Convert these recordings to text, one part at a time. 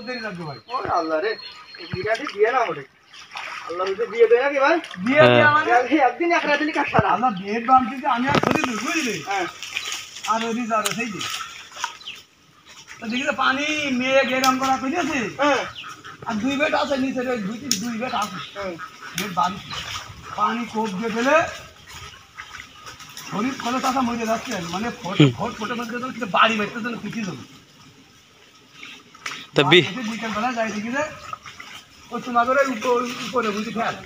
দেরি লাগবে ভাই। ও আল্লাহ রে, বিরাটি দিয়ে না ওরে। আল্লাহ যদি দিয়ে দেয় নাকি ভাই? দিয়ে আমাকে একদিন এক রাতে লিখা সারা। আল্লাহ বিয়ের বামটি যে আমি আর ধরি দিই, বুঝলি? হ্যাঁ। আর ওই যাবে সেই যে। তো দেখি তো পানি মেয়ে গেরাম করা করেছে। হ্যাঁ। আর 2 বেড আছে নিচে, 2 বেড আছে। হ্যাঁ। বেড বাড়ি। পানি কোপ দিয়ে দিলে শরীর খোলা টাকা মরে যাচ্ছে, মানে ভোট ফোটে মধ্যে তো বাড়ি বেরতে জন্য পিছিয়ে যাবে। তা বিকেল বেলা যাই দেখি যে ও তোমাদের উপরে বুঝি খেয়াল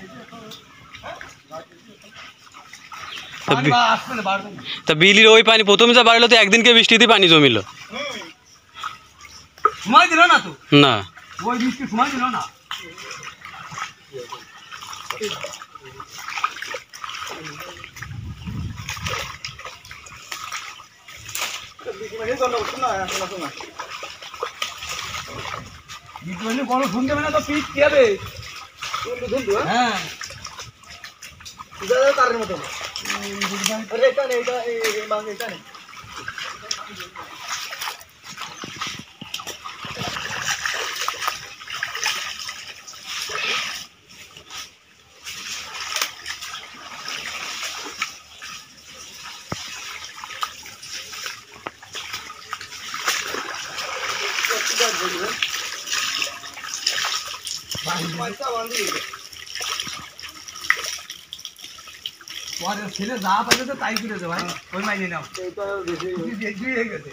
আসবে না, বাড়বে না। তা বিলির ওই পানি প্রথমে যা বাড়লো তো একদিনকে বৃষ্টিতে পানি জমিল সময় দিল না তো, না ওই বৃষ্টি সময় দিল না। কোনো শুনতে হবে না তো পিঠ কি হবে? হ্যাঁ তারের মতো এটা নেই, এটা এই মাছ এটা নেই। ছেলে যা পাইছে তো তাই করেছে ভাই, ওই মাইনে নাও বেশি হয়ে গেছে।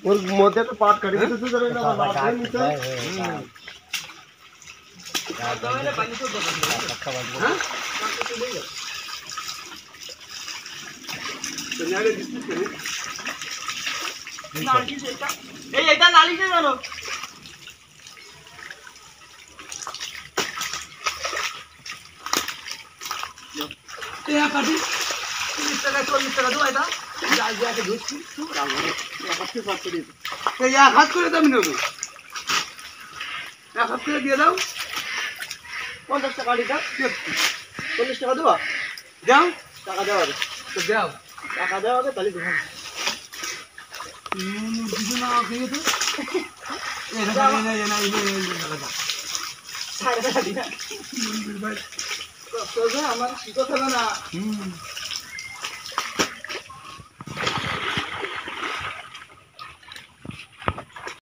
ওর মধ্যে তো পাট কাটি দিতেছে এটা নালিশে জানো কাটি 30 টাকা 40 টাকা দেবো, এটা এক হাত করে দাম নেবো, এক হাত করে দিয়ে দাও। 50 টাকা লিটার 40 টাকা দেবা, যাও টাকা দেওয়া হবে তো যাও, টাকা দেওয়া হবে তাহলে দেখুন কিছু না খেয়ে তো আমার শিখতে হবে না।